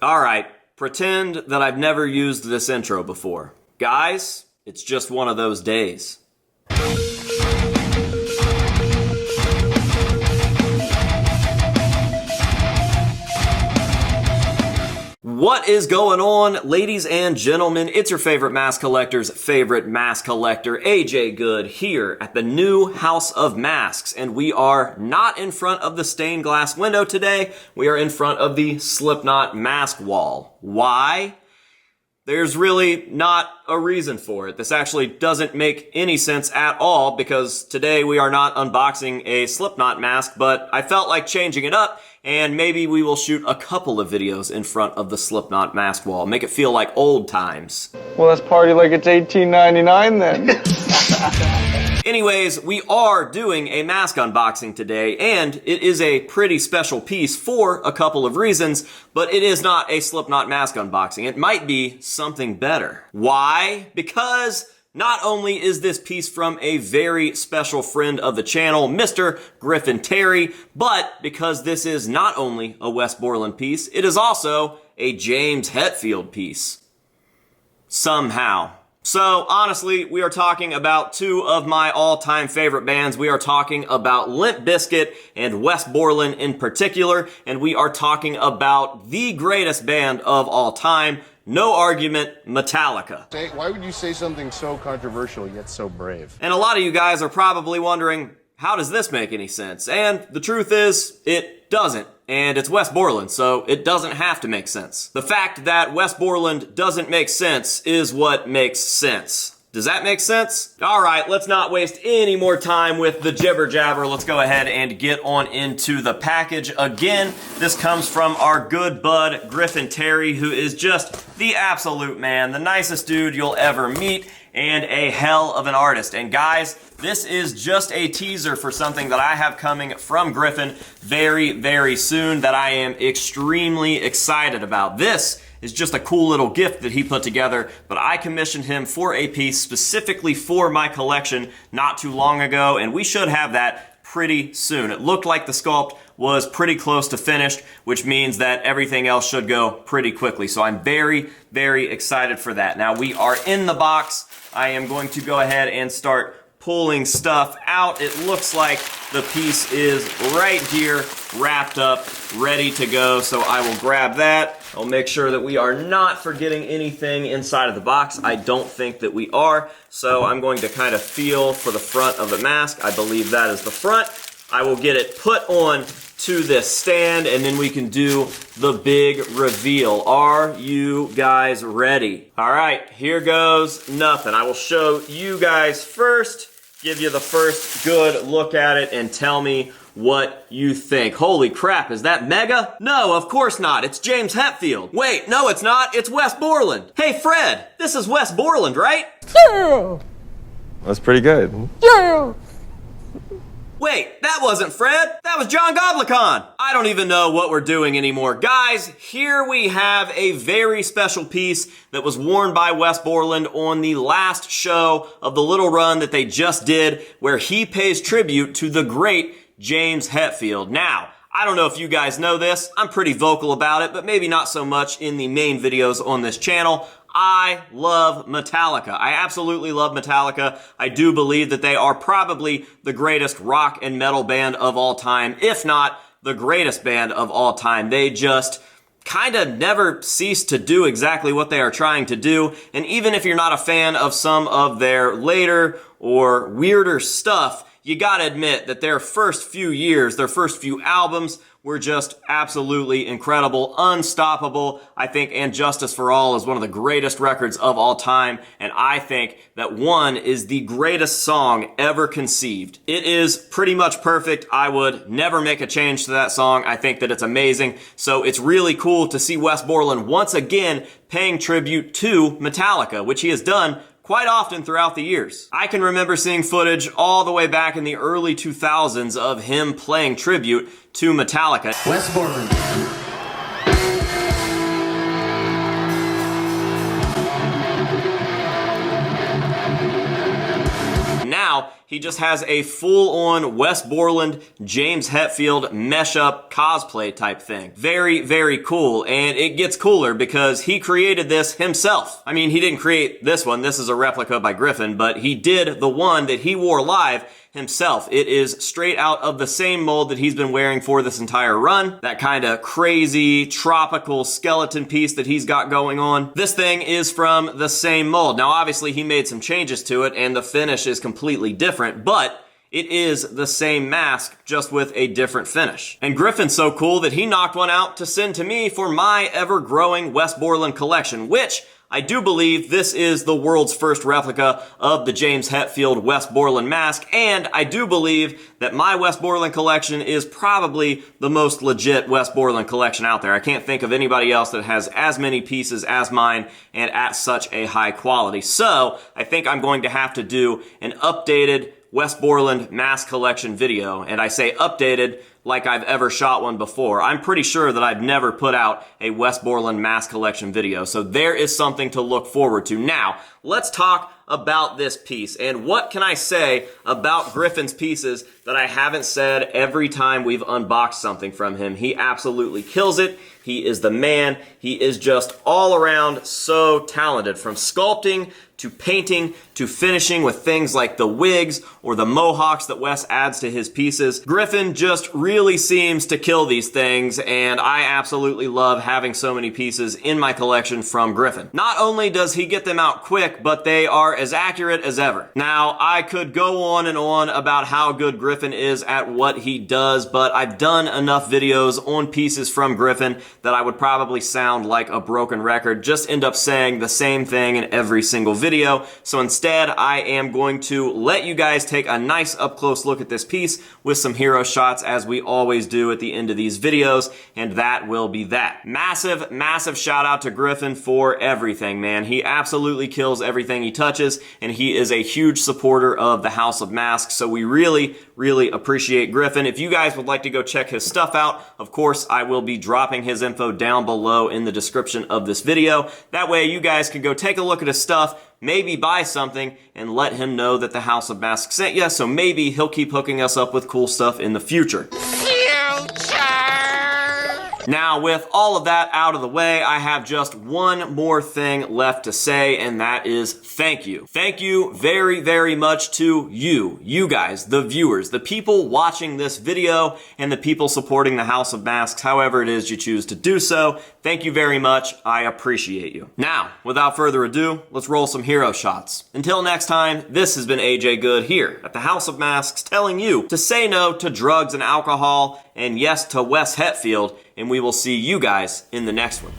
Alright, pretend that I've never used this intro before. Guys, it's just one of those days. What is going on, ladies and gentlemen? It's your favorite mask collector's favorite mask collector, AJ Good, here at the new House of Masks. And we are not in front of the stained glass window today. We are in front of the Slipknot mask wall. Why? There's really not a reason for it. This actually doesn't make any sense at all because today we are not unboxing a Slipknot mask, but I felt like changing it up and maybe we will shoot a couple of videos in front of the Slipknot mask wall. Make it feel like old times. Well, let's party like it's $18.99 then. Anyways, we are doing a mask unboxing today, and it is a pretty special piece for a couple of reasons, but it is not a Slipknot mask unboxing. It might be something better. Why? Because not only is this piece from a very special friend of the channel, Mr. Griffin Terry, but because this is not only a Wes Borland piece, it is also a James Hetfield piece. Somehow. So, honestly, we are talking about two of my all-time favorite bands. We are talking about Limp Bizkit and Wes Borland in particular, and we are talking about the greatest band of all time, no argument, Metallica. Why would you say something so controversial yet so brave? And a lot of you guys are probably wondering, how does this make any sense? And the truth is, it doesn't. And it's Wes Borland, so it doesn't have to make sense. The fact that Wes Borland doesn't make sense is what makes sense. Does that make sense? Alright, let's not waste any more time with the jibber jabber. Let's go ahead and get on into the package. Again, this comes from our good bud, Griffin Terry, who is just the absolute man, the nicest dude you'll ever meet, and a hell of an artist. And guys, this is just a teaser for something that I have coming from Griffin very, very soon that I am extremely excited about. This is just a cool little gift that he put together, but I commissioned him for a piece specifically for my collection not too long ago, and we should have that pretty soon. It looked like the sculpt was pretty close to finished, which means that everything else should go pretty quickly. So I'm very, very excited for that. Now we are in the box. I am going to go ahead and start pulling stuff out. It looks like the piece is right here, wrapped up, ready to go. So I will grab that. I'll make sure that we are not forgetting anything inside of the box. I don't think that we are. So I'm going to kind of feel for the front of the mask. I believe that is the front. I will get it put on to this stand and then we can do the big reveal. Are you guys ready? All right, here goes nothing. I will show you guys first, give you the first good look at it and tell me what you think. Holy crap, is that mega? No, of course not. It's James Hetfield. Wait, no it's not. It's Wes Borland. Hey Fred, this is Wes Borland, right? Yeah. That's pretty good. Yeah. Wait, that wasn't Fred. That was John Goblikon. I don't even know what we're doing anymore. Guys, here we have a very special piece that was worn by Wes Borland on the last show of the little run that they just did, where he pays tribute to the great James Hetfield. Now, I don't know if you guys know this. I'm pretty vocal about it, but maybe not so much in the main videos on this channel. I love Metallica. I absolutely love Metallica. I do believe that they are probably the greatest rock and metal band of all time, if not the greatest band of all time. They just kind of never cease to do exactly what they are trying to do. And even if you're not a fan of some of their later or weirder stuff, you gotta admit that their first few years, their first few albums were just absolutely incredible, unstoppable. I think And Justice for All is one of the greatest records of all time, and I think that One is the greatest song ever conceived. It is pretty much perfect. I would never make a change to that song. I think that it's amazing. So it's really cool to see Wes Borland once again paying tribute to Metallica, which he has done quite often throughout the years. I can remember seeing footage all the way back in the early 2000s of him playing tribute to Metallica. Wes Borland. Now, he just has a full-on Wes Borland, James Hetfield mesh-up cosplay type thing. Very, very cool, and it gets cooler because he created this himself. I mean, he didn't create this one. This is a replica by Griffin, but he did the one that he wore live himself. It is straight out of the same mold that he's been wearing for this entire run. That kind of crazy tropical skeleton piece that he's got going on. This thing is from the same mold. Now, obviously, he made some changes to it and the finish is completely different, but it is the same mask, just with a different finish. And Griffin's so cool that he knocked one out to send to me for my ever-growing Wes Borland collection, which I do believe this is the world's first replica of the James Hetfield Wes Borland mask, and I do believe that my Wes Borland collection is probably the most legit Wes Borland collection out there. I can't think of anybody else that has as many pieces as mine and at such a high quality. So I think I'm going to have to do an updated Wes Borland mask collection video, and I say updated like I've ever shot one before. I'm pretty sure that I've never put out a Wes Borland mask collection video, so there is something to look forward to. Now, let's talk about this piece, and what can I say about Griffin's pieces that I haven't said every time we've unboxed something from him? He absolutely kills it. He is the man. He is just all around so talented, from sculpting to painting to finishing with things like the wigs or the mohawks that Wes adds to his pieces. Griffin just really seems to kill these things, and I absolutely love having so many pieces in my collection from Griffin. Not only does he get them out quick, but they are as accurate as ever. Now, I could go on and on about how good Griffin is at what he does, but I've done enough videos on pieces from Griffin that I would probably sound like a broken record, just end up saying the same thing in every single video. So instead, I am going to let you guys take a nice up-close look at this piece with some hero shots, as we always do at the end of these videos, and that will be that. Massive, massive shout out to Griffin for everything, man. He absolutely kills everything he touches, and he is a huge supporter of the House of Masks, so we really, really appreciate Griffin. If you guys would like to go check his stuff out, of course, I will be dropping his info down below in the description of this video. That way you guys can go take a look at his stuff, maybe buy something, and let him know that the House of Masks sent you, so maybe he'll keep hooking us up with cool stuff in the future. Now, with all of that out of the way, I have just one more thing left to say, and that is thank you. Thank you very, very much to you guys, the viewers, the people watching this video, and the people supporting the House of Masks, however it is you choose to do so. Thank you very much. I appreciate you. Now, without further ado, let's roll some hero shots. Until next time, this has been AJ Good here at the House of Masks, telling you to say no to drugs and alcohol, and yes to Wes Hetfield, and we will see you guys in the next one.